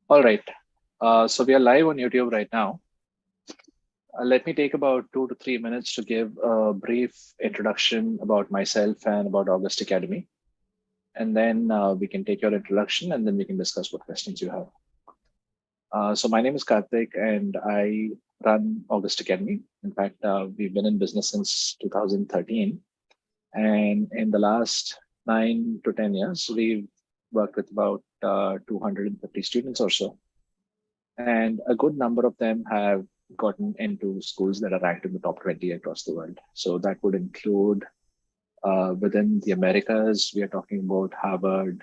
All right. So we are live on YouTube right now. Let me take about 2 to 3 minutes to give a brief introduction about myself and about August Academy. And then we can take your introduction and then we can discuss what questions you have. So my name is Karthik and I run August Academy. In fact, we've been in business since 2013. And in the last 9 to 10 years, we've worked with about 250 students or so. And a good number of them have gotten into schools that are ranked in the top 20 across the world. So that would include within the Americas, we are talking about Harvard,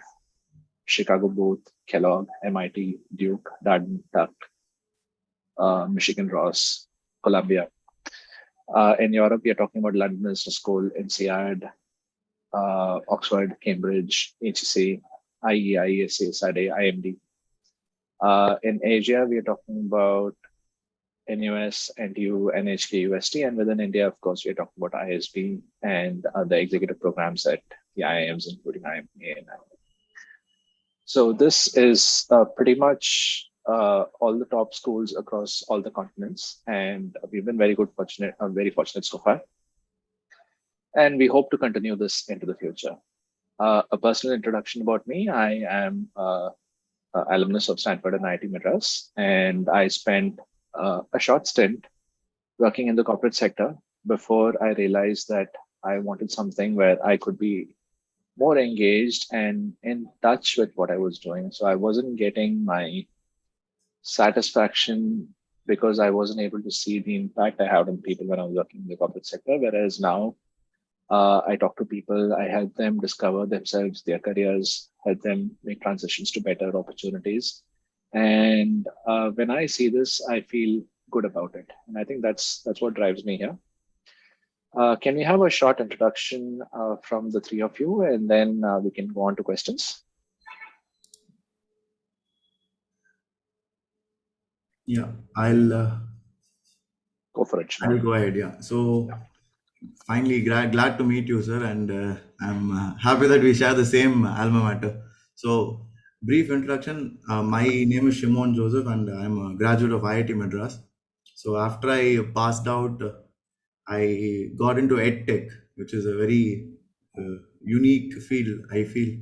Chicago Booth, Kellogg, MIT, Duke, Darden, Tuck, Michigan Ross, Columbia. In Europe, we are talking about London Business School, INSEAD, Oxford, Cambridge, HEC, IEI, ISA, SADE, IMD. In Asia, we are talking about NUS, NTU, and HKUST. And within India, of course, we are talking about ISB and the executive programs at the IIMs, including IIM A and IIM. So this is pretty much all the top schools across all the continents. And we've been very fortunate so far. And we hope to continue this into the future. A personal introduction about me. I am alumnus of Stanford and IIT Madras, and I spent a short stint working in the corporate sector before I realized that I wanted something where I could be more engaged and in touch with what I was doing. So I wasn't getting my satisfaction because I wasn't able to see the impact I had on people when I was working in the corporate sector. Whereas now I talk to people, I help them discover themselves, their careers, help them make transitions to better opportunities. And when I see this, I feel good about it. And I think that's what drives me here. Can we have a short introduction from the three of you, and then we can go on to questions? Yeah, I'll go for it. I'll go ahead. Yeah. So finally, glad to meet you, sir, and I'm happy that we share the same alma mater. So, brief introduction. My name is Shimon Joseph, and I'm a graduate of IIT Madras. So, after I passed out, I got into EdTech, which is a very unique field, I feel.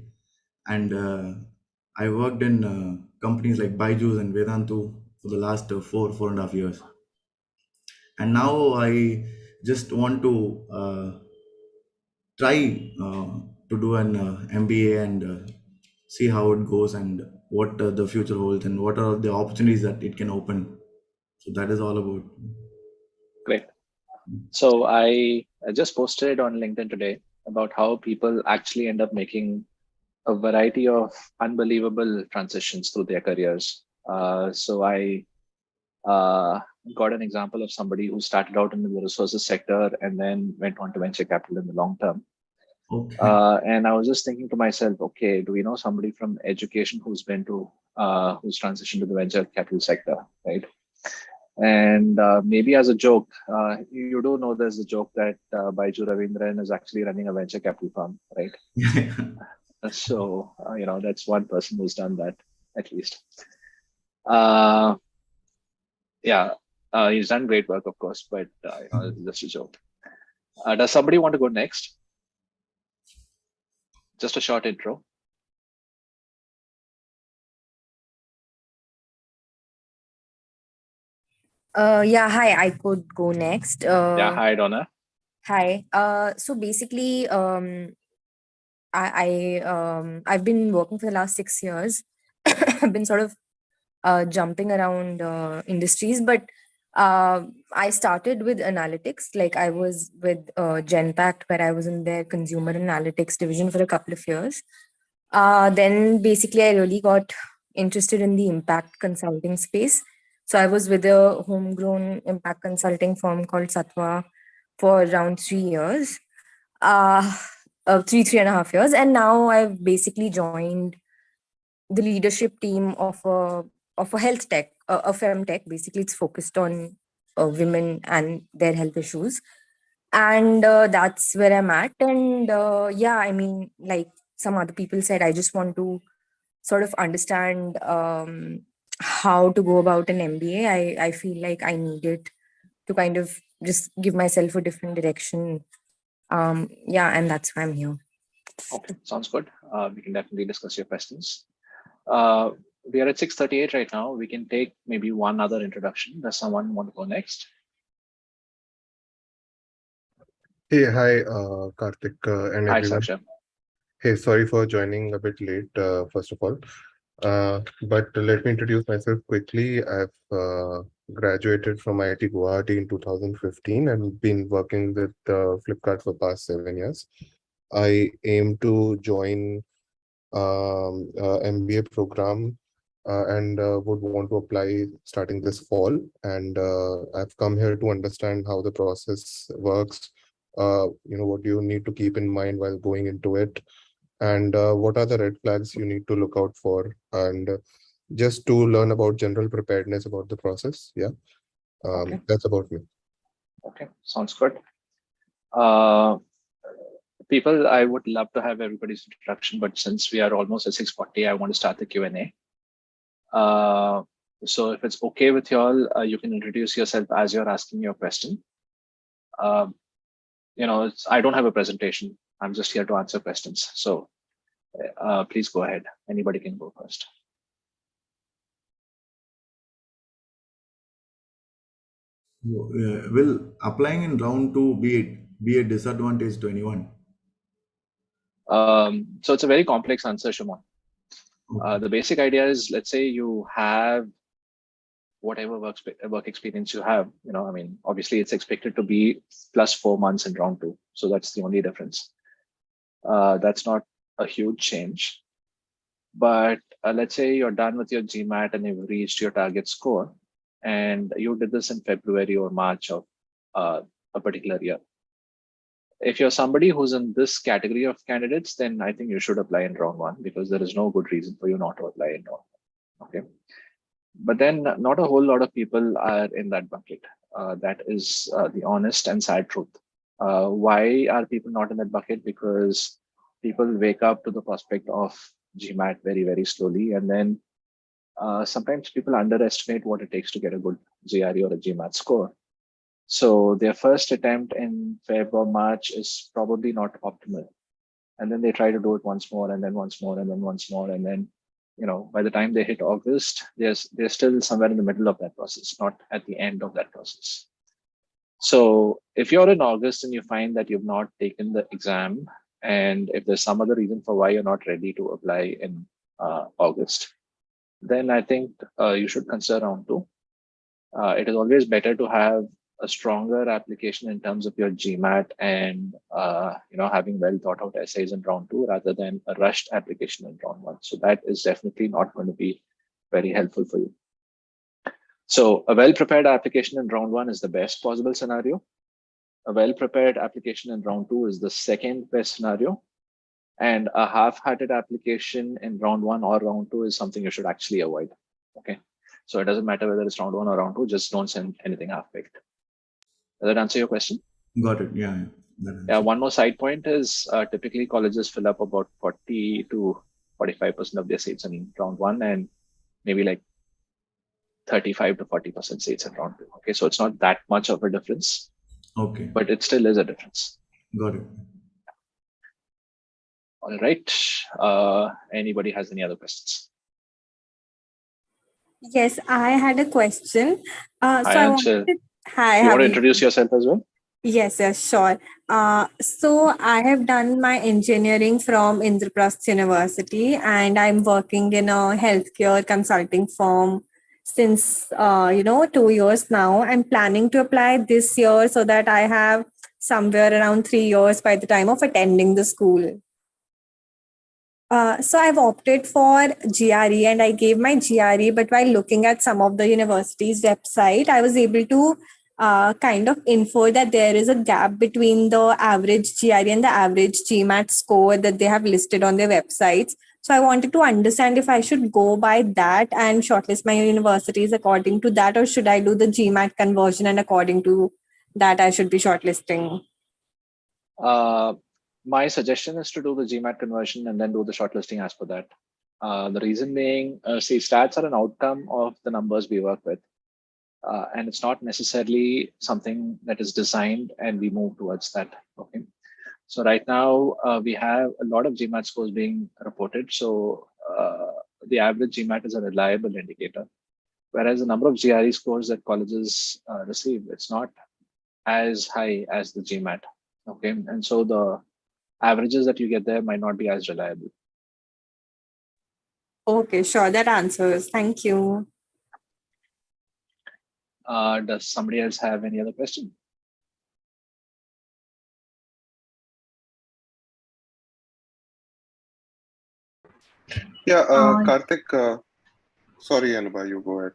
And I worked in companies like Byju's and Vedantu for the last 4.5 years. And now I just want to try to do an MBA and see how it goes and what the future holds and what are the opportunities that it can open. So that is all about. Great. So I just posted on LinkedIn today about how people actually end up making a variety of unbelievable transitions through their careers. So I got an example of somebody who started out in the resources sector and then went on to venture capital in the long term. Okay. And I was just thinking to myself, okay, do we know somebody from education who's transitioned to the venture capital sector, right? And maybe as a joke, you do know there's a joke that Baiju Ravindran is actually running a venture capital firm, right? So, that's one person who's done that, at least. Yeah, he's done great work, of course, but it's just a joke. Does somebody want to go next? Just a short intro. Yeah, hi, I could go next. Yeah, hi, Donna. Hi. So basically, I've been working for the last 6 years. I've been sort of jumping around industries, but I started with analytics. Like I was with Genpact, where I was in their consumer analytics division for a couple of years. Then basically, I really got interested in the impact consulting space. So I was with a homegrown impact consulting firm called Satwa for around 3 years, 3.5 years. And now I've basically joined the leadership team of a health tech, a femtech. Basically, it's focused on women and their health issues. And that's where I'm at. And yeah, I mean, like some other people said, I just want to sort of understand how to go about an MBA. I feel like I needed to kind of just give myself a different direction. Yeah, and that's why I'm here. Okay, sounds good. We can definitely discuss your questions. We are at 6:38 right now. We can take maybe one other introduction. Does someone want to go next? Hey, hi, Karthik and Hi, everyone. Saksha. Hey, sorry for joining a bit late, first of all. But let me introduce myself quickly. I've graduated from IIT Guwahati in 2015 and been working with Flipkart for past 7 years. I aim to join MBA program and would want to apply starting this fall. And I've come here to understand how the process works. What do you need to keep in mind while going into it? And what are the red flags you need to look out for? And just to learn about general preparedness about the process. Yeah, Okay. That's about me. Okay, sounds good. People, I would love to have everybody's introduction, but since we are almost at 6:40, I want to start the Q&A. So if it's okay with you all, you can introduce yourself as you're asking your question. I don't have a presentation. I'm just here to answer questions. So please go ahead. Anybody can go first. Will applying in round 2 be a disadvantage to anyone? So it's a very complex answer, Shumon. Okay. The basic idea is, let's say you have whatever work experience you have. Obviously it's expected to be plus 4 months in round 2. So that's the only difference. That's not a huge change. But let's say you're done with your Gmat and you've reached your target score, and you did this in February or March of a particular year. If you're somebody who's in this category of candidates, then I think you should apply in round 1, because there is no good reason for you not to apply in round 1. Okay. But then not a whole lot of people are in that bucket. That is the honest and sad truth. Why are people not in that bucket? Because people wake up to the prospect of Gmat very, very slowly. And then sometimes people underestimate what it takes to get a good GRE or a Gmat score. So their first attempt in Feb or March is probably not optimal. And then they try to do it once more, and then once more, and then once more. And then, by the time they hit August, they're still somewhere in the middle of that process, not at the end of that process. So if you're in August and you find that you've not taken the exam, and if there's some other reason for why you're not ready to apply in August, then I think you should consider round 2. It is always better to have a stronger application in terms of your Gmat and having well thought out essays in round 2 rather than a rushed application in round 1. So that is definitely not going to be very helpful for you. So a well-prepared application in round 1 is the best possible scenario. A well-prepared application in round 2 is the second best scenario. And a half-hearted application in round 1 or round 2 is something you should actually avoid. Okay. So it doesn't matter whether it's round 1 or round 2, just don't send anything half-baked. Does that answer your question? Got it. Yeah. Yeah. One more side point is typically colleges fill up about 40 to 45% of their seats in round 1 and maybe like 35 to 40% seats in round 2. Okay. So it's not that much of a difference. Okay. But it still is a difference. Got it. All right. Anybody has any other questions? Yes, I had a question. Hi, Anshul. Hi. You want to introduce yourself as well? Yes, sure. So I have done my engineering from Indraprasth University, and I'm working in a healthcare consulting firm since 2 years now. I'm planning to apply this year so that I have somewhere around 3 years by the time of attending the school. So I've opted for GRE and I gave my GRE, but while looking at some of the university's website, I was able to kind of infer that there is a gap between the average GRE and the average GMAT score that they have listed on their websites. So I wanted to understand if I should go by that and shortlist my universities according to that, or should I do the GMAT conversion and according to that I should be shortlisting? My suggestion is to do the Gmat conversion and then do the shortlisting as per that. The reason being, see, stats are an outcome of the numbers we work with. And it's not necessarily something that is designed and we move towards that. Okay. So right now we have a lot of Gmat scores being reported. So the average Gmat is a reliable indicator, whereas the number of GRE scores that colleges receive, it's not as high as the Gmat. Okay. And so the averages that you get there might not be as reliable. Okay, sure. That answers. Thank you. Does somebody else have any other question? Yeah, Karthik, sorry, Anubha, you go ahead.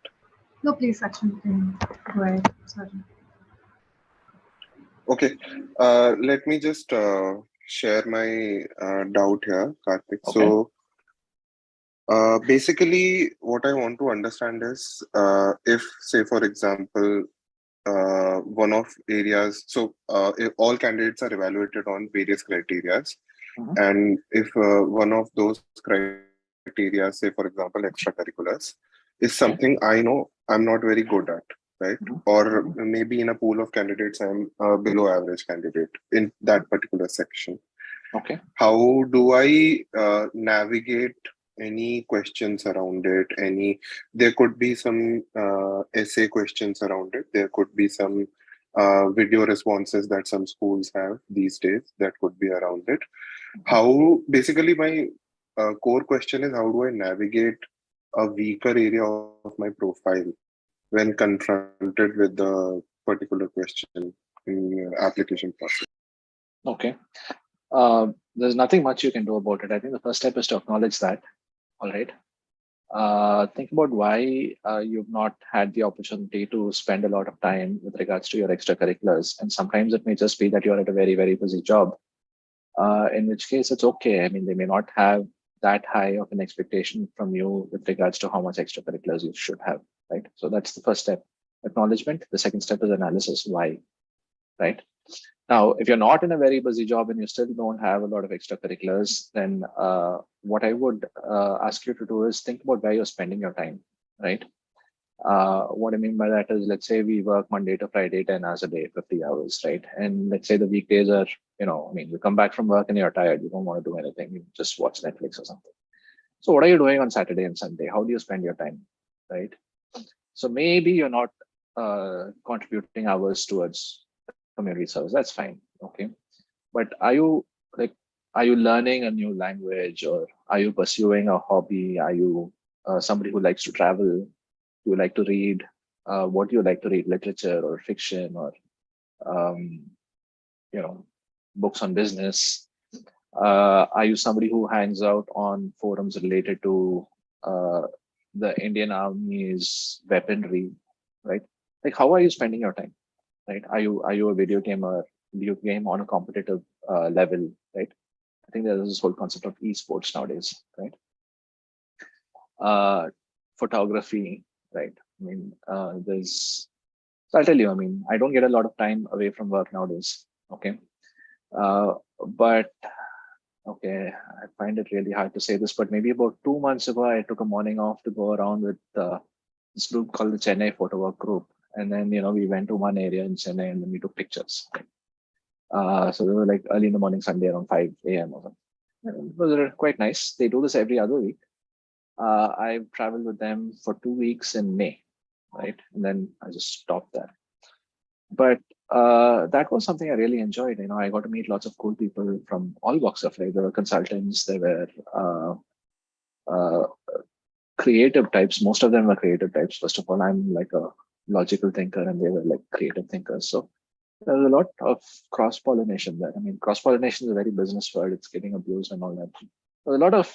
No, please, actually, you can go ahead. Sorry. Okay, let me just share my doubt here, Karthik. Okay. So basically, what I want to understand is if, say, for example, one of areas, so if all candidates are evaluated on various criteria, and if one of those criteria, say, for example, extracurriculars, is something I know I'm not very good at, right? Or maybe in a pool of candidates, I'm a below average candidate in that particular section. Okay. How do I navigate any questions around it? There could be some essay questions around it. There could be some video responses that some schools have these days that could be around it. How, basically my core question is, how do I navigate a weaker area of my profile when confronted with the particular question in application process? Okay. There's nothing much you can do about it. I think the first step is to acknowledge that. All right. Think about why you've not had the opportunity to spend a lot of time with regards to your extracurriculars. And sometimes it may just be that you're at a very, very busy job, in which case it's okay. I mean, they may not have that high of an expectation from you with regards to how much extracurriculars you should have, right? So that's the first step, acknowledgement. The second step is analysis, why, right? Now, if you're not in a very busy job and you still don't have a lot of extracurriculars, then what I would ask you to do is think about where you're spending your time, right? What I mean by that is, let's say we work Monday to Friday, 10 hours a day, 50 hours, right? And let's say the weekdays are, I mean, you come back from work and you're tired, you don't want to do anything, you just watch Netflix or something. So what are you doing on Saturday and Sunday? How do you spend your time, right? So maybe you're not contributing hours towards community service. That's fine, okay? But are you learning a new language, or are you pursuing a hobby? Are you somebody who likes to travel? Do you like to read? What do you like to read? Literature or fiction, or books on business? Are you somebody who hangs out on forums related to the Indian Army's weaponry, right? Like, how are you spending your time, right? Are you a video game on a competitive level, right? I think there's this whole concept of esports nowadays, right? Photography, right? I mean, so I'll tell you, I mean, I don't get a lot of time away from work nowadays, okay? But, okay, I find it really hard to say this, but maybe about 2 months ago, I took a morning off to go around with this group called the Chennai Photo Work Group. And then, we went to one area in Chennai and then we took pictures. So we were like early in the morning, Sunday around 5 a.m. or something. It was quite nice. They do this every other week. I've traveled with them for 2 weeks in May, right? And then I just stopped there. But that was something I really enjoyed. I got to meet lots of cool people from all walks of life. There were consultants, there were creative types. Most of them were creative types. First of all, I'm like a logical thinker and they were like creative thinkers. So there's a lot of cross-pollination there. I mean, cross-pollination is a very business word. It's getting abused and all that. There's a lot of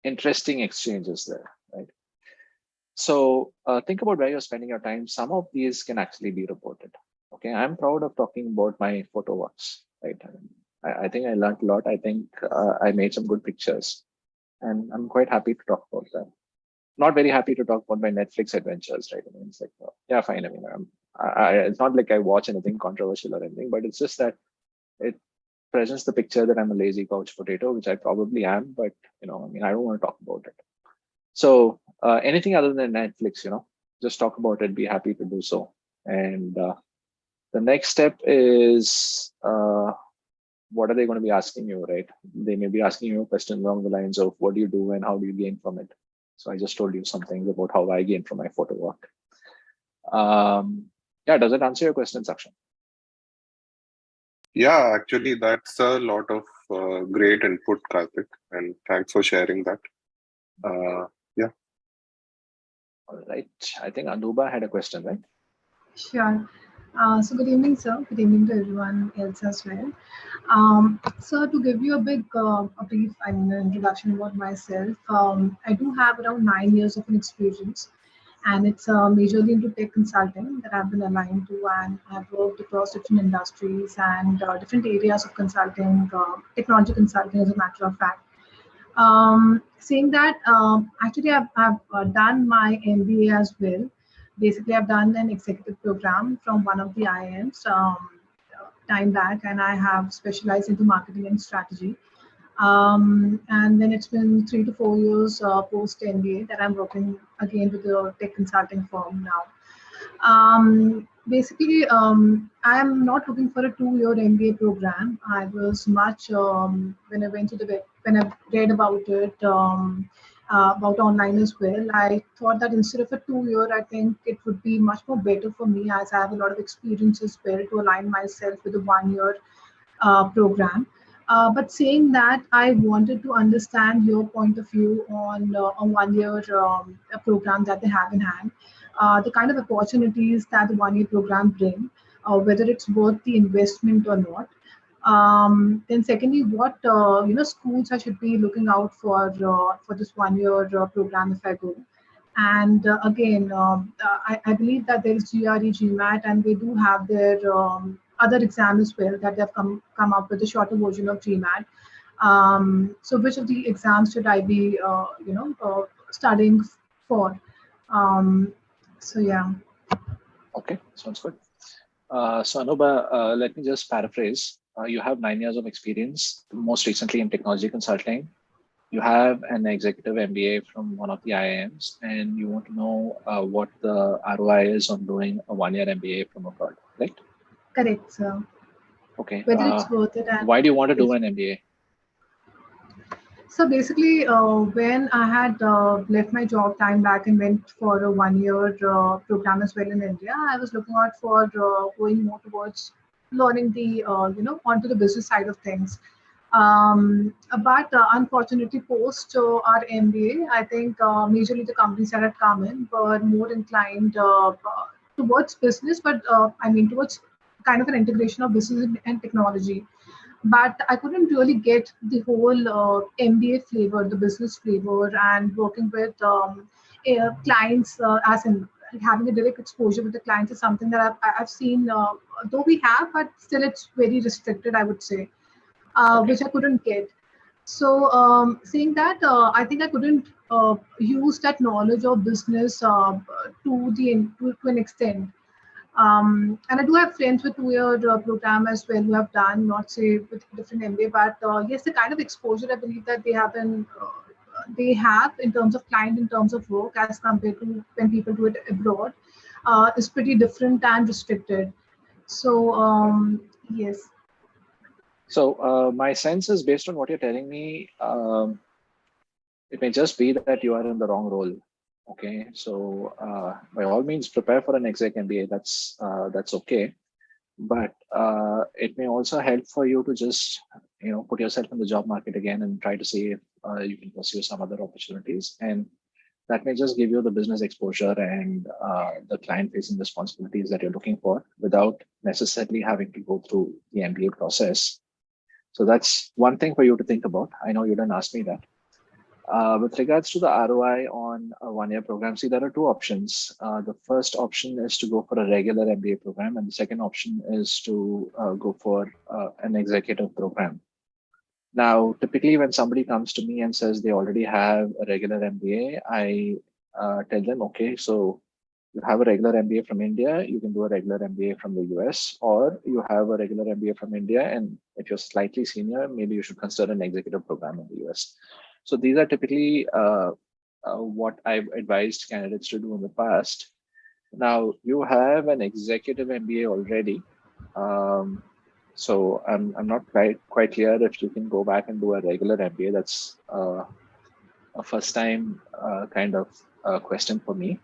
interesting exchanges there, right? So think about where you're spending your time. Some of these can actually be reported. Okay, I'm proud of talking about my photo works, right? I think I learned a lot. I think I made some good pictures, and I'm quite happy to talk about them. Not very happy to talk about my Netflix adventures, right? I mean, it's like, yeah, fine. I mean, it's not like I watch anything controversial or anything, but it's just that presents the picture that I'm a lazy couch potato, which I probably am, but I don't want to talk about it. So anything other than Netflix, just talk about it, be happy to do so. And the next step is what are they going to be asking you, right? They may be asking you a question along the lines of what do you do and how do you gain from it? So I just told you some things about how I gain from my photo work. Yeah, does it answer your question, Sakshan? Yeah, actually, that's a lot of great input, Karthik, and thanks for sharing that. Yeah. All right. I think Anuba had a question, right? Sure. So good evening, sir. Good evening to everyone else as well. So to give you a brief, introduction about myself, I do have around 9 years of an experience, and it's majorly into tech consulting that I've been aligned to, and I've worked across different industries and different areas of consulting, technology consulting, as a matter of fact. Saying that, actually, I've done my MBA as well. Basically, I've done an executive program from one of the IIMs time back, and I have specialized into marketing and strategy. And then it's been 3 to 4 years post MBA that I'm working again with the tech consulting firm now. Basically, I am not looking for a 2-year MBA program. I was much when I went to the web, when I read about it about online as well. I thought that instead of a 2-year, I think it would be much more better for me, as I have a lot of experience as well, to align myself with a 1-year program. But saying that, I wanted to understand your point of view on a 1-year program that they have in hand, the kind of opportunities that the 1-year program bring, whether it's worth the investment or not. Then secondly, what schools I should be looking out for this 1-year program if I go. And again, I believe that there is GRE, Gmat, and they do have their other exam as well that they've come up with a shorter version of Gmat. So which of the exams should I be, studying for? So yeah. Okay, sounds good. So Anuba, let me just paraphrase. You have 9 years of experience, most recently in technology consulting. You have an executive MBA from one of the IIMs, and you want to know what the ROI is on doing a 1-year MBA from abroad, right? Correct, sir. Okay. Whether it's worth it. And why do you want to do an MBA? So basically, when I had left my job time back and went for a 1-year program as well in India, I was looking out for going more towards learning the, onto the business side of things. But unfortunately, post our MBA, I think majorly the companies that had come in were more inclined towards business, but towards kind of an integration of business and technology. But I couldn't really get the whole MBA flavor, the business flavor, and working with clients, as in having a direct exposure with the clients is something that I've seen, though we have, but still it's very restricted, I would say, which I couldn't get. So saying that, I think I couldn't use that knowledge of business to an extent. And I do have friends with 2-year program as well who have done, not say with different MBA, but yes, the kind of exposure I believe that they have in terms of client, in terms of work, as compared to when people do it abroad, is pretty different and restricted. So yes. So my sense is, based on what you're telling me, it may just be that you are in the wrong role. Okay, so by all means, prepare for an exec MBA. That's okay, but it may also help for you to just put yourself in the job market again and try to see if you can pursue some other opportunities, and that may just give you the business exposure and the client-facing responsibilities that you're looking for without necessarily having to go through the MBA process. So that's one thing for you to think about. I know you didn't ask me that. With regards to the ROI on a 1-year program, see, there are two options. The first option is to go for a regular MBA program, and the second option is to go for an executive program. Now, typically, when somebody comes to me and says they already have a regular MBA, I tell them, okay, so you have a regular MBA from India, you can do a regular MBA from the US, or you have a regular MBA from India, and if you're slightly senior, maybe you should consider an executive program in the US. So these are typically what I've advised candidates to do in the past. Now you have an executive MBA already. So I'm not quite clear if you can go back and do a regular MBA. That's a first time kind of question for me.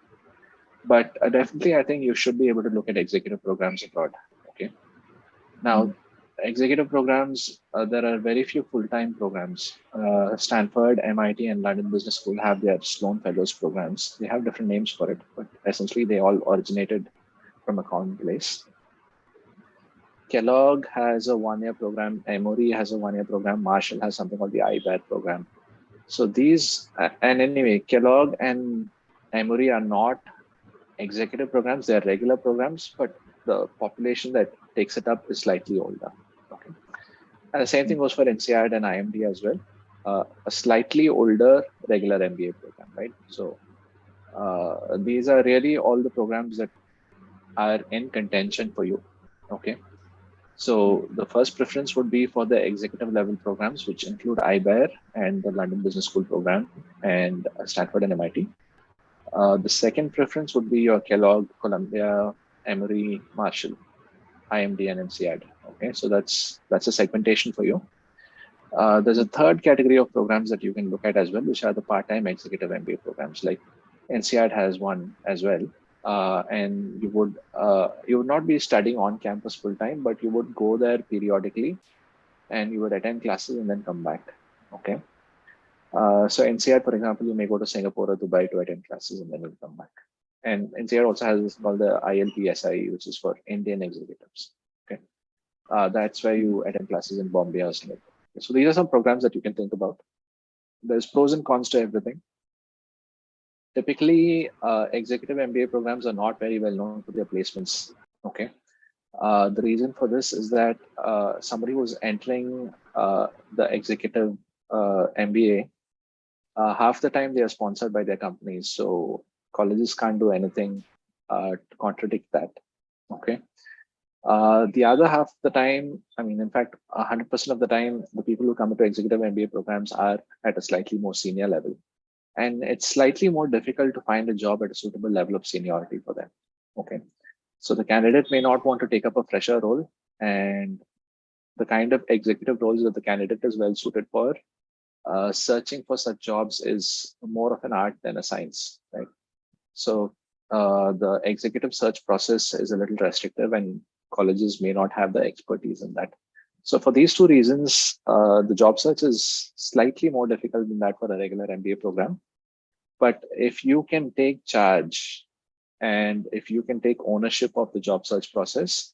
But definitely, I think you should be able to look at executive programs abroad. Okay. Now, executive programs, there are very few full-time programs. Stanford, MIT, and London Business School have their Sloan Fellows programs. They have different names for it, but essentially they all originated from a common place. Kellogg has a one-year program. Emory has a one-year program. Marshall has something called the IBAD program. So these, and anyway, Kellogg and Emory are not executive programs. They're regular programs, but the population that takes it up is slightly older. Okay. And the same thing goes for INSEAD and IMD as well. A slightly older regular MBA program, right? So these are really all the programs that are in contention for you. Okay. So the first preference would be for the executive level programs, which include IBAR and the London Business School program and Stanford and MIT. The second preference would be your Kellogg, Columbia, Emory, Marshall, IMD, and INSEAD. Okay, so that's a segmentation for you. There's a third category of programs that you can look at as well, which are the part-time executive MBA programs. Like INSEAD has one as well, and you would not be studying on campus full time, but you would go there periodically, and you would attend classes and then come back. Okay. So INSEAD, for example, you may go to Singapore or Dubai to attend classes and then you'll come back. And INSEAD also has this called the ILPSI, which is for Indian executives. Okay, that's where you attend classes in Bombay or Singapore. So these are some programs that you can think about. There's pros and cons to everything. Typically, executive MBA programs are not very well known for their placements. Okay, the reason for this is that somebody who's entering the executive MBA, half the time they are sponsored by their companies, so colleges can't do anything to contradict that. Okay. The other half of the time, I mean, in fact, 100% of the time, the people who come into executive MBA programs are at a slightly more senior level. And it's slightly more difficult to find a job at a suitable level of seniority for them. Okay. So the candidate may not want to take up a fresher role, and the kind of executive roles that the candidate is well suited for, searching for such jobs is more of an art than a science, right? So the executive search process is a little restrictive, and colleges may not have the expertise in that. So for these two reasons, the job search is slightly more difficult than that for a regular MBA program. But if you can take charge and if you can take ownership of the job search process,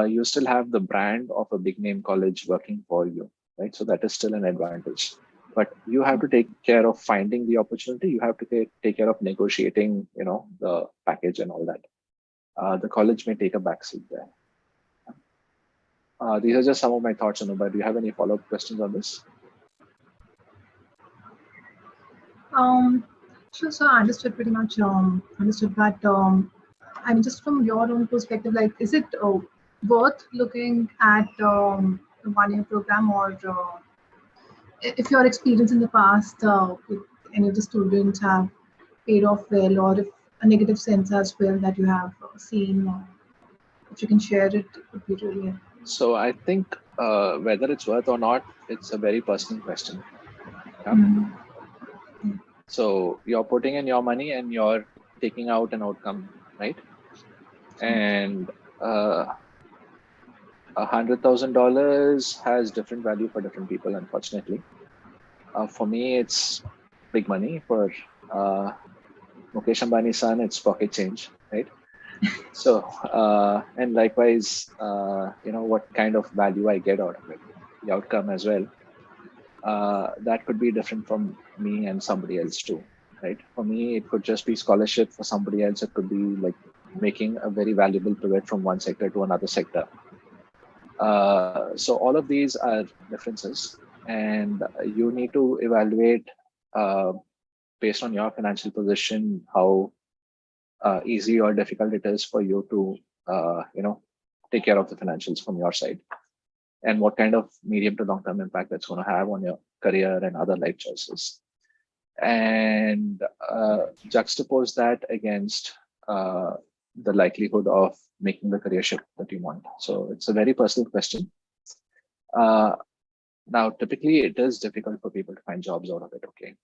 you still have the brand of a big name college working for you, right? So that is still an advantage. But you have to take care of finding the opportunity. You have to take care of negotiating, the package and all that. The college may take a backseat there. These are just some of my thoughts on it. But do you have any follow-up questions on this? Sure, so I understood pretty much. Understood that. I mean, just from your own perspective, like, is it worth looking at the one-year program, or if your experience in the past with any of the students have paid off well, or if a negative sense as well that you have seen, if you can share it, would be really helpful. So I think whether it's worth or not, it's a very personal question. Yeah? Mm-hmm. So you're putting in your money and you're taking out an outcome, right? And $100,000 has different value for different people, unfortunately. For me, it's big money. For Mukesh Ambani's son, it's pocket change, right? So, and likewise, what kind of value I get out of it, the outcome as well. That could be different from me and somebody else too, right? For me, it could just be scholarship. For somebody else, it could be like making a very valuable pivot from one sector to another sector. So all of these are differences, and you need to evaluate based on your financial position, how easy or difficult it is for you to, take care of the financials from your side, and what kind of medium to long-term impact that's going to have on your career and other life choices. And juxtapose that against the likelihood of making the career shift that you want. So it's a very personal question. Now, typically, it is difficult for people to find jobs out of it. Okay,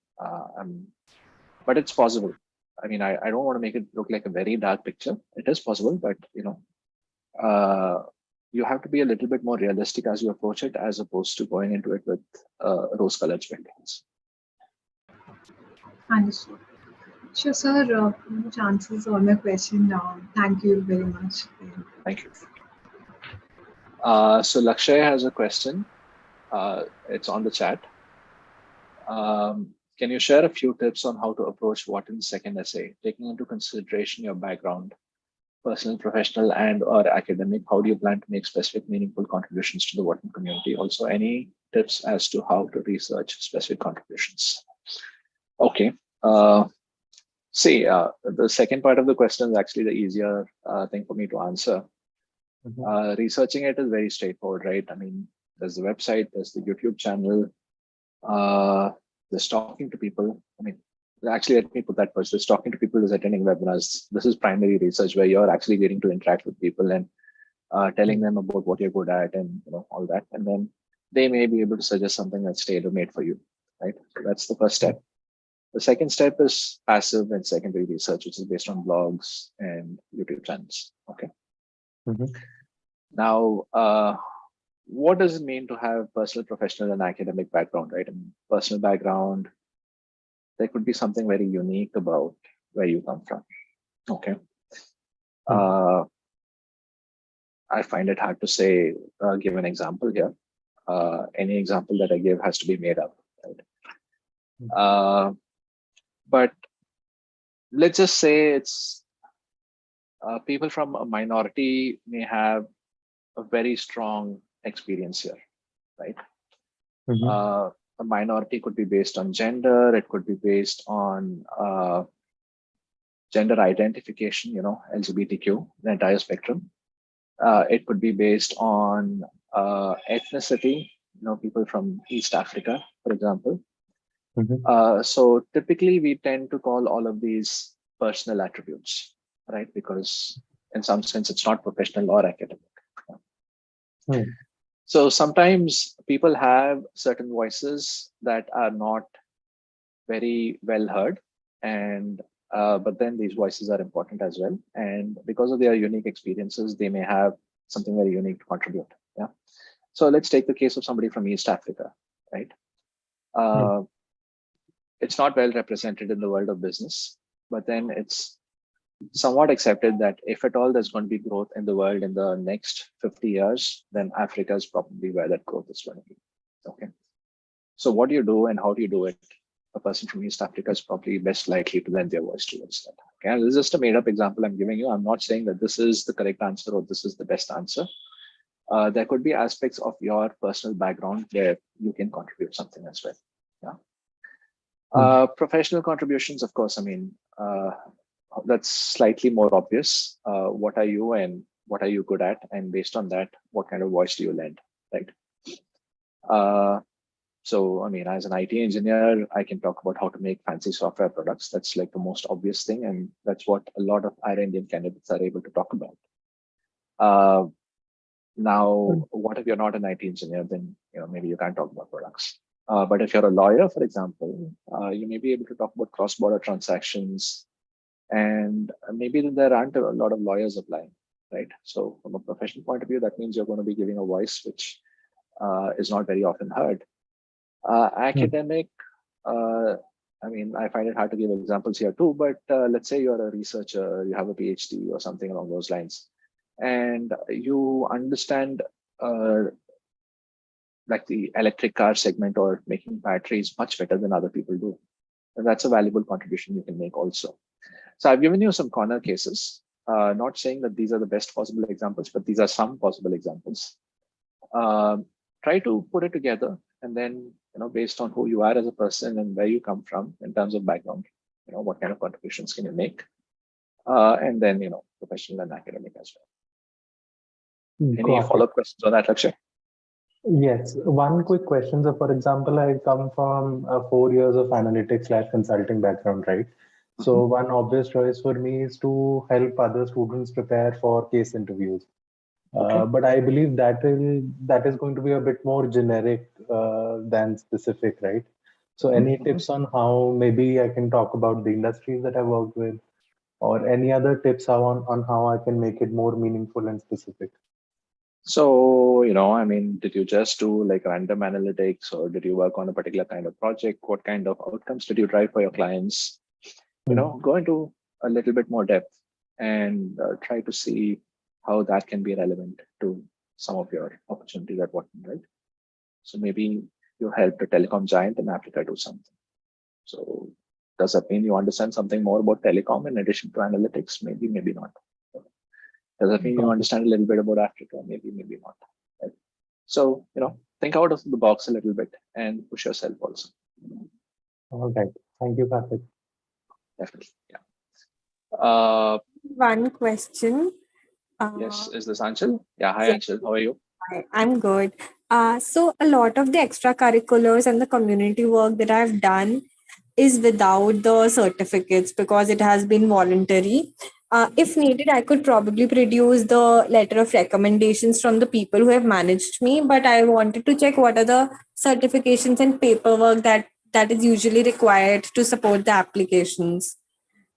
but it's possible. I mean, I don't want to make it look like a very dark picture. It is possible, but you have to be a little bit more realistic as you approach it, as opposed to going into it with rose-colored spectacles. Understood. Sure, sir. Which answers all my question. Thank you very much. Thank you. So Lakshay has a question. It's on the chat. Can you share a few tips on how to approach Wharton's second essay, taking into consideration your background, personal, professional, and/or academic? How do you plan to make specific, meaningful contributions to the Wharton community? Also, any tips as to how to research specific contributions? Okay. The second part of the question is actually the easier thing for me to answer. Researching it is very straightforward, right? I mean, there's the website, there's the YouTube channel, there's talking to people. I mean, actually, let me put that first. There's talking to people, there's attending webinars. This is primary research where you're actually getting to interact with people and telling them about what you're good at and all that. And then they may be able to suggest something that's tailor-made for you, right? So that's the first step. The second step is passive and secondary research, which is based on blogs and YouTube channels. Okay. Now, what does it mean to have personal, professional, and academic background, right? I mean, personal background, there could be something very unique about where you come from. Okay. I find it hard to say, give an example here. Any example that I give has to be made up, right? But let's just say it's people from a minority may have a very strong experience here, right? A minority could be based on gender, it could be based on gender identification, LGBTQ, the entire spectrum. It could be based on ethnicity, people from East Africa, for example. So typically we tend to call all of these personal attributes, right? Because in some sense, it's not professional or academic. So sometimes people have certain voices that are not very well heard, and but then these voices are important as well. And because of their unique experiences, they may have something very unique to contribute. Yeah. So let's take the case of somebody from East Africa, right? It's not well represented in the world of business, but then it's somewhat accepted that if at all there's going to be growth in the world in the next 50 years, then Africa is probably where that growth is going to be. Okay. So what do you do and how do you do it? A person from East Africa is probably best likely to lend their voice towards that. Okay. And this is just a made up example I'm giving you. I'm not saying that this is the correct answer or this is the best answer. There could be aspects of your personal background where you can contribute something as well. Yeah. Professional contributions, of course, I mean, that's slightly more obvious. What are you and what are you good at? And based on that, what kind of voice do you lend, right? So, I mean, as an IT engineer, I can talk about how to make fancy software products. That's like the most obvious thing. And that's what a lot of our Indian candidates are able to talk about. Now, what if you're not an IT engineer? Then, maybe you can't talk about products. But if you're a lawyer, for example, you may be able to talk about cross-border transactions, and maybe there aren't a lot of lawyers applying, right? So from a professional point of view, that means you're going to be giving a voice which is not very often heard. Academic, I mean, I find it hard to give examples here too, but let's say you're a researcher, you have a PhD or something along those lines, and you understand like the electric car segment or making batteries much better than other people do. And that's a valuable contribution you can make also. So I've given you some corner cases, not saying that these are the best possible examples, but these are some possible examples. Try to put it together, and then, based on who you are as a person and where you come from in terms of background, what kind of contributions can you make? and then, professional and academic as well. Any Got it. follow-up questions on that, Lakshay? Yes, one quick question. So, for example, I come from 4 years of analytics/consulting background, right? So, one obvious choice for me is to help other students prepare for case interviews. Okay. But I believe that is going to be a bit more generic than specific, right? So, any tips on how maybe I can talk about the industries that I worked with, or any other tips on how I can make it more meaningful and specific? So, did you just do like random analytics, or did you work on a particular kind of project? What kind of outcomes did you drive for your clients? Go into a little bit more depth and try to see how that can be relevant to some of your opportunities at Rotman, right? So maybe you helped a telecom giant in Africa do something. So does that mean you understand something more about telecom in addition to analytics? Maybe, maybe not. Does that mean you understand a little bit about Africa? Maybe, maybe not. Right? So, think out of the box a little bit and push yourself also. All right. Thank you, Karthik. Definitely. Yeah. One question. Yes, is this Anshul? Yeah, hi Yeah. Anshul, how are you? Hi, I'm good. So a lot of the extracurriculars and the community work that I've done is without the certificates because it has been voluntary. If needed, I could probably produce the letter of recommendations from the people who have managed me, but I wanted to check what are the certifications and paperwork that is usually required to support the applications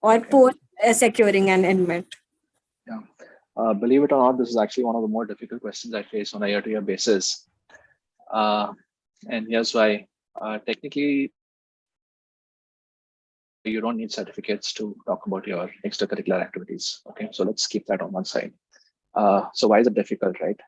or post securing an admit. Yeah. Believe it or not, this is actually one of the more difficult questions I face on a year-to-year basis. And here's why. Technically, you don't need certificates to talk about your extracurricular activities. Okay, so let's keep that on one side. So why is it difficult, right?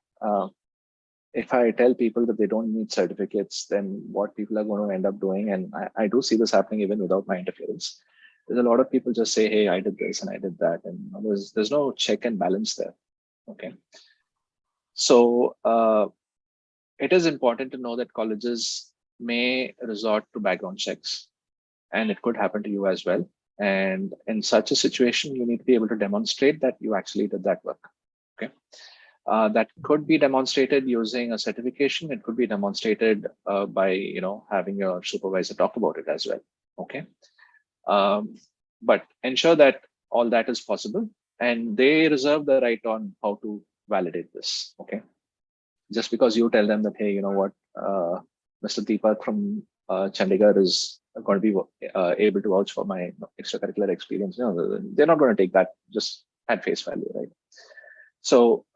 If I tell people that they don't need certificates, then what people are going to end up doing, and I do see this happening even without my interference, there's a lot of people just say, hey, I did this and I did that, and there's no check and balance there. Okay, so it is important to know that colleges may resort to background checks, and it could happen to you as well. And in such a situation, you need to be able to demonstrate that you actually did that work. Okay, that could be demonstrated using a certification. It could be demonstrated by having your supervisor talk about it as well. Okay. But ensure that all that is possible, and they reserve the right on how to validate this. Okay, just because you tell them that, hey, you know what, Mr. Deepak from Chandigarh is going to be able to vouch for my extracurricular experience, they're not going to take that just at face value, right? So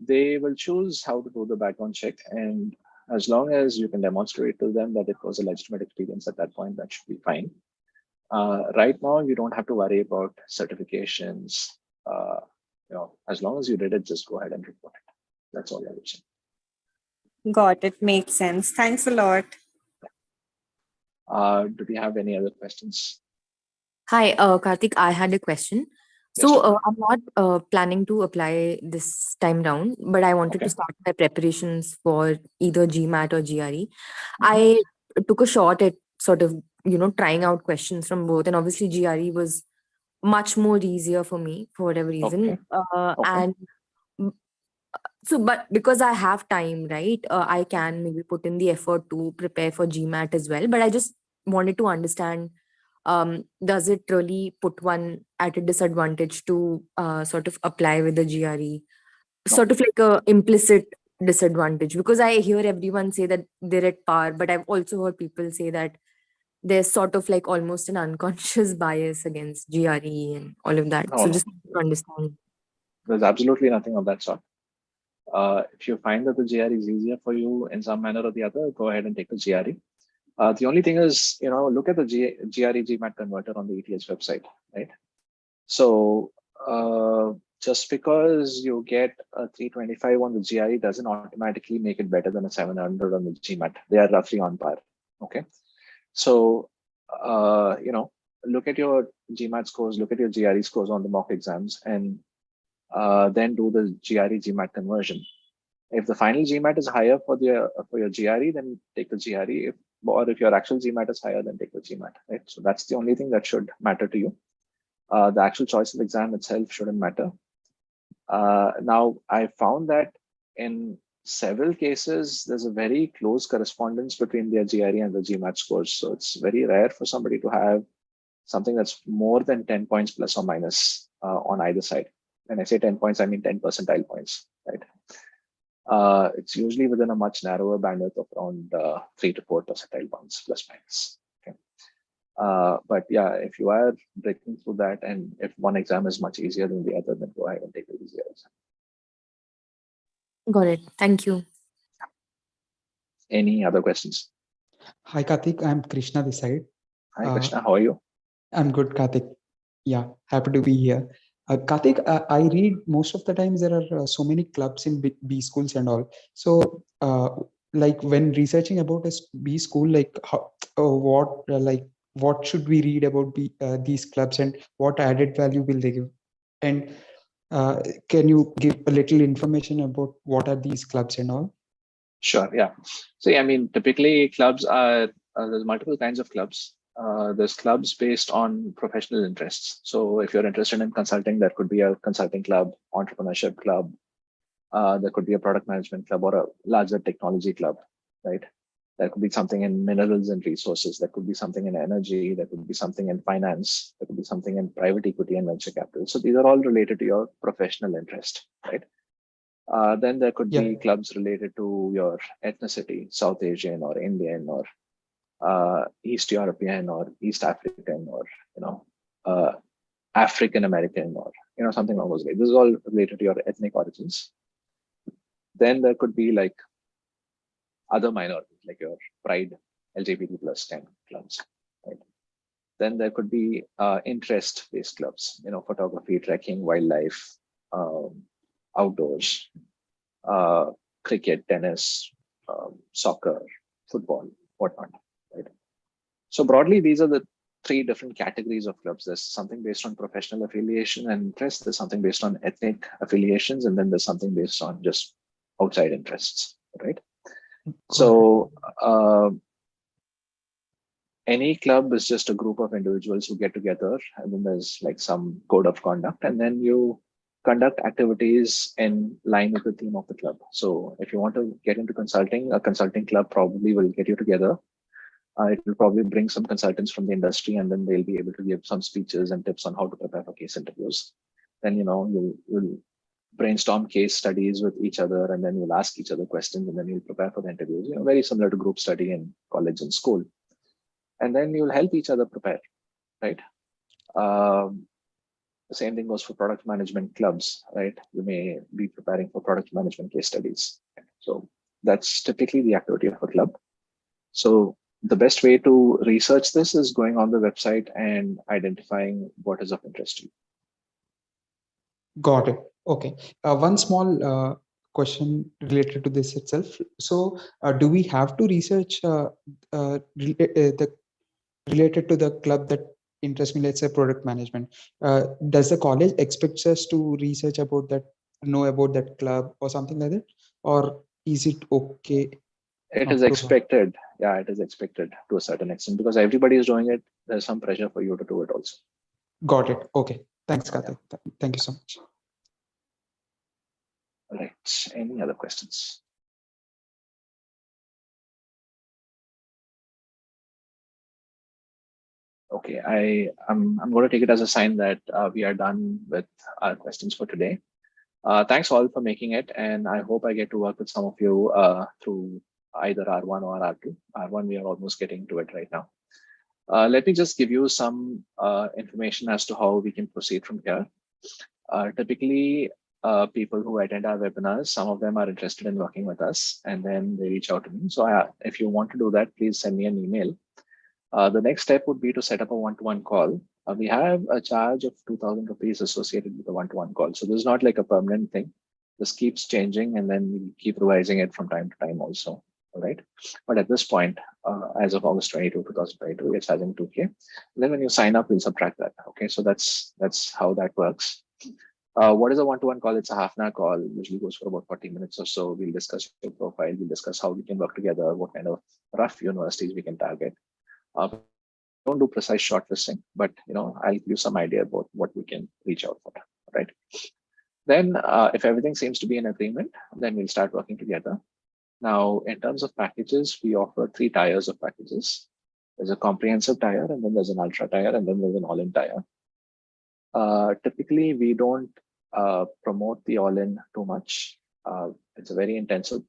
they will choose how to do the background check, and as long as you can demonstrate to them that it was a legitimate experience at that point, that should be fine. Right now, you don't have to worry about certifications. As long as you did it, just go ahead and report it. That's all I would say. Got it. Makes sense. Thanks a lot. Do we have any other questions? Hi, Karthik, I had a question. So I'm not planning to apply this time round, but I wanted to start my preparations for either Gmat or GRE. I took a shot at sort of, trying out questions from both. And obviously GRE was much more easier for me for whatever reason. And so, but because I have time, right, I can maybe put in the effort to prepare for Gmat as well. But I just wanted to understand, does it really put one at a disadvantage to sort of apply with the GRE? Sort of like a implicit disadvantage, because I hear everyone say that they're at par, but I've also heard people say that there's sort of like almost an unconscious bias against GRE and all of that. So just to understand. There's absolutely nothing of that sort. If you find that the GRE is easier for you in some manner or the other, go ahead and take the GRE. The only thing is, look at the GRE Gmat converter on the ETH website, right? So just because you get a 325 on the GRE doesn't automatically make it better than a 700 on the Gmat. They are roughly on par. Okay. So, look at your Gmat scores, look at your GRE scores on the mock exams, and then do the GRE Gmat conversion. If the final Gmat is higher for your GRE, then take the GRE. Or if your actual Gmat is higher, then take the Gmat, right? So that's the only thing that should matter to you. The actual choice of exam itself shouldn't matter. Now, I found that in several cases, there's a very close correspondence between their GRE and the Gmat scores. So it's very rare for somebody to have something that's more than 10 points plus or minus on either side. When I say 10 points, I mean 10 percentile points, right? It's usually within a much narrower bandwidth of around 3 to 4 percentile points plus minus. Okay. But yeah, if you are breaking through that, and if one exam is much easier than the other, then go ahead and take the easier exam. Got it. Thank you. Any other questions? Hi, Karthik. I'm Krishna this side. Hi, Krishna. How are you? I'm good, Karthik. Yeah, happy to be here. Karthik, I read most of the times there are so many clubs in B schools and all. So, like when researching about a B school, like how, what should we read about these clubs and what added value will they give? And can you give a little information about what are these clubs and all? Sure. Yeah. So, I mean, typically clubs are, there's multiple kinds of clubs. There's clubs based on professional interests. So if you're interested in consulting, there could be a consulting club, entrepreneurship club. There could be a product management club or a larger technology club, right? There could be something in minerals and resources. There could be something in energy. There could be something in finance. There could be something in private equity and venture capital. So these are all related to your professional interest, right? Then there could be clubs related to your ethnicity, South Asian or Indian or East European or East African or, African American or, something along those lines. This is all related to your ethnic origins. Then there could be like other minorities, like your pride, LGBT plus kind of clubs, right? Then there could be interest-based clubs, photography, trekking, wildlife, outdoors, cricket, tennis, soccer, football, whatnot, right? So broadly, these are the three different categories of clubs. There's something based on professional affiliation and interest. There's something based on ethnic affiliations, and then there's something based on just outside interests, right? So any club is just a group of individuals who get together, and then there's like some code of conduct, and then you conduct activities in line with the theme of the club. So if you want to get into consulting, a consulting club probably will get you together. It will probably bring some consultants from the industry, and then they'll be able to give some speeches and tips on how to prepare for case interviews. Then, you'll brainstorm case studies with each other, and then you'll ask each other questions, and then you'll prepare for the interviews, very similar to group study in college and school. And then you'll help each other prepare, right? The same thing goes for product management clubs, right? You may be preparing for product management case studies. So that's typically the activity of a club. So the best way to research this is going on the website and identifying what is of interest to you. Got it. Okay. One small question related to this itself. So do we have to research related to the club that interests me, let's say product management? Does the college expect us to research about that, know about that club or something like that? Or is it okay? It is expected. Yeah, it is expected to a certain extent because everybody is doing it. There's some pressure for you to do it also. Got it. Okay. Thanks, Karthik. Yeah. Thank you so much. All right. Any other questions? Okay, I'm going to take it as a sign that we are done with our questions for today. Thanks all for making it, and I hope I get to work with some of you through either R1 or R2. R1, we are almost getting to it right now. Let me just give you some information as to how we can proceed from here. Typically, people who attend our webinars, some of them are interested in working with us, and then they reach out to me. So if you want to do that, please send me an email. The next step would be to set up a one-to-one call. We have a charge of 2,000 rupees associated with the one-to-one call. So this is not like a permanent thing. This keeps changing, and then we keep revising it from time to time also. All right. But at this point, as of August 22, 2022, we're charging 2K. And then when you sign up, we'll subtract that. Okay. So that's how that works. What is a one-to-one call? It's a half-an-hour call. Usually goes for about 40 minutes or so. We'll discuss your profile. We'll discuss how we can work together, what kind of rough universities we can target. don't do precise shortlisting, but I'll give you some idea about what we can reach out for, right? Then if everything seems to be in agreement, then we'll start working together. Now, in terms of packages, we offer 3 tiers of packages. There's a comprehensive tier, and then there's an ultra tier, and then there's an all-in tier. Typically, we don't promote the all-in too much. It's a very intensive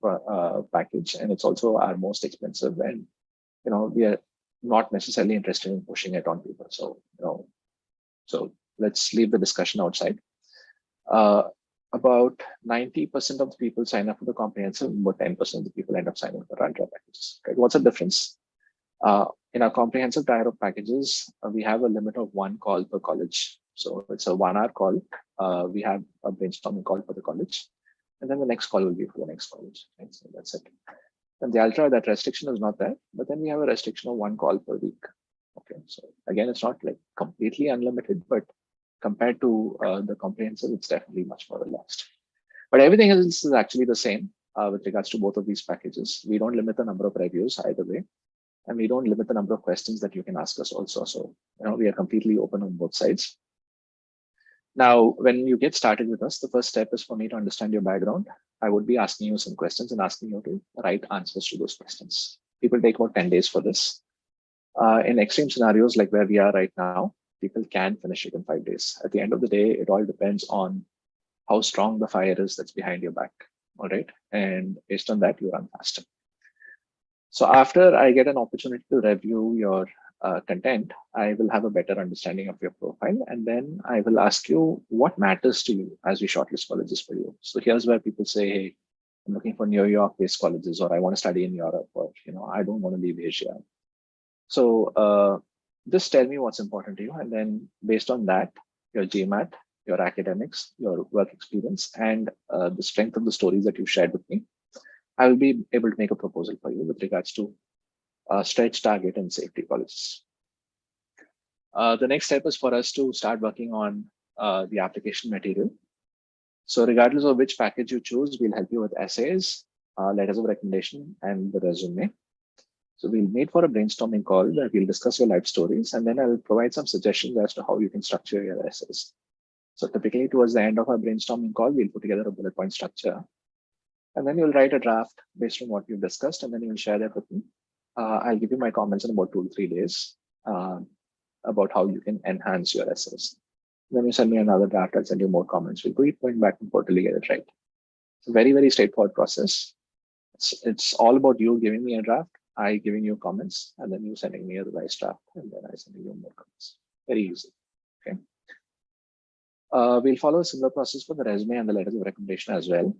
package, and it's also our most expensive. And we are not necessarily interested in pushing it on people. So let's leave the discussion outside. About 90% of the people sign up for the comprehensive, but 10% of the people end up signing for ultra packages. Right? What's the difference? In our comprehensive tier of packages, we have a limit of 1 call per college. So it's a 1-hour call. We have a brainstorming call for the college, and then the next call will be for the next college. Right? So that's it. And the ultra, that restriction is not there, but then we have a restriction of 1 call per week. Okay, so again, it's not like completely unlimited, but compared to the comprehensive, it's definitely much more relaxed. But everything else is actually the same with regards to both of these packages. We don't limit the number of reviews either way, and we don't limit the number of questions that you can ask us also. So we are completely open on both sides. Now, when you get started with us, the first step is for me to understand your background. I would be asking you some questions and asking you to write answers to those questions. People take about 10 days for this. In extreme scenarios like where we are right now, people can finish it in 5 days. At the end of the day, it all depends on how strong the fire is that's behind your back. All right. And based on that, you run faster. So after I get an opportunity to review your content, I will have a better understanding of your profile. And then I will ask you what matters to you as we shortlist colleges for you. So here's where people say, hey, I'm looking for New York-based colleges, or I want to study in Europe, or I don't want to leave Asia. So just tell me what's important to you. And then based on that, your Gmat, your academics, your work experience, and the strength of the stories that you shared with me, I will be able to make a proposal for you with regards to stretch, target, and safety colleges. The next step is for us to start working on the application material. So regardless of which package you choose, we'll help you with essays, letters of recommendation, and the resume. So we'll meet for a brainstorming call where we'll discuss your life stories, and then I'll provide some suggestions as to how you can structure your essays. So typically towards the end of our brainstorming call, we'll put together a bullet point structure, and then you'll write a draft based on what we've discussed, and then you'll share that with me. I'll give you my comments in about 2 to 3 days about how you can enhance your essays. Then you send me another draft, I'll send you more comments. We'll keep going back and forth till you get it right. It's a very, very straightforward process. It's all about you giving me a draft, I giving you comments, and then you sending me a revised draft, and then I sending you more comments. Very easy. Okay. We'll follow a similar process for the resume and the letters of recommendation as well.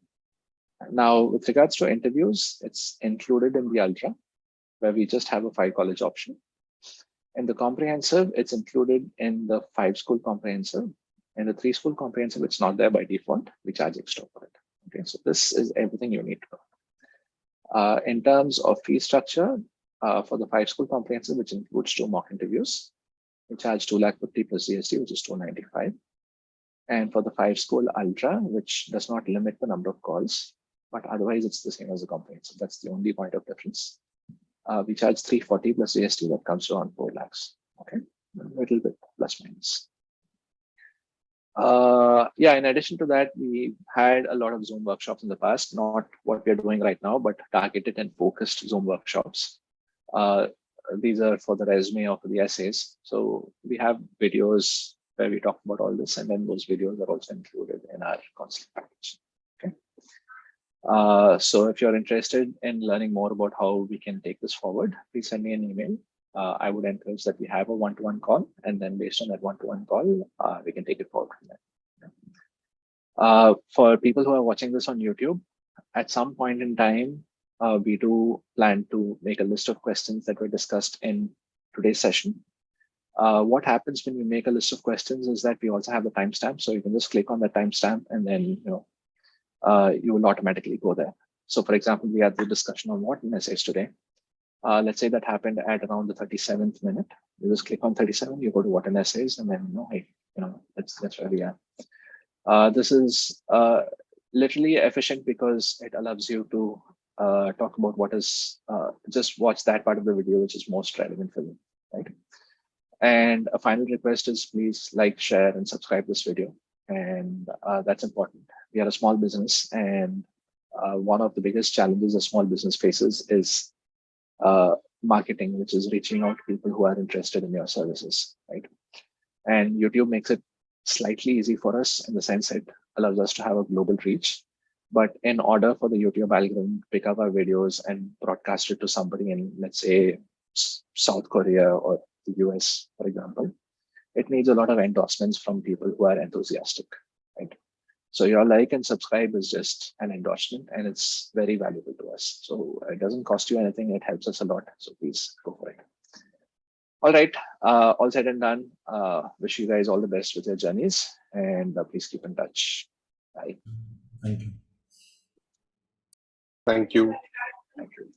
Now, with regards to interviews, it's included in the Ultra, where we just have a 5-college option. In the comprehensive, it's included in the 5-school comprehensive. In the 3-school comprehensive, it's not there by default. We charge extra for it. Okay, so this is everything you need to know. In terms of fee structure, for the 5-school comprehensive, which includes 2 mock interviews, we charge 250,000 plus GST, which is 295. And for the 5-school Ultra, which does not limit the number of calls, but otherwise it's the same as the comprehensive. That's the only point of difference. We charge 340 plus GST, that comes to around 4 lakhs. Okay, a little bit plus minus. Yeah, in addition to that, we had a lot of Zoom workshops in the past, not what we're doing right now, but targeted and focused Zoom workshops. These are for the resume or for the essays. So we have videos where we talk about all this, and then those videos are also included in our counseling package. Okay. So if you're interested in learning more about how we can take this forward, please send me an email. I would encourage that we have a one-to-one call, and then based on that one-to-one call, we can take it forward from there. For people who are watching this on YouTube, at some point in time, we do plan to make a list of questions that were discussed in today's session. What happens when we make a list of questions is that we also have the timestamp, so you can just click on that timestamp, and then you will automatically go there. So, for example, we had the discussion on what essays today. Let's say that happened at around the 37th minute. You just click on 37, you go to what an essays, and then hey, that's where we are. This is literally efficient because it allows you to talk about what is just watch that part of the video which is most relevant for you, right? And a final request is please like, share, and subscribe this video. And that's important. We are a small business, and one of the biggest challenges a small business faces is marketing, which is reaching out to people who are interested in your services, right? And YouTube makes it slightly easy for us in the sense it allows us to have a global reach. But in order for the YouTube algorithm to pick up our videos and broadcast it to somebody in, let's say, South Korea or the US, for example, it needs a lot of endorsements from people who are enthusiastic, right? So your like and subscribe is just an endorsement, and it's very valuable to us. So it doesn't cost you anything. It helps us a lot. So please go for it. All right. All said and done. Wish you guys all the best with your journeys, and please keep in touch. Bye. Thank you. Thank you. Thank you.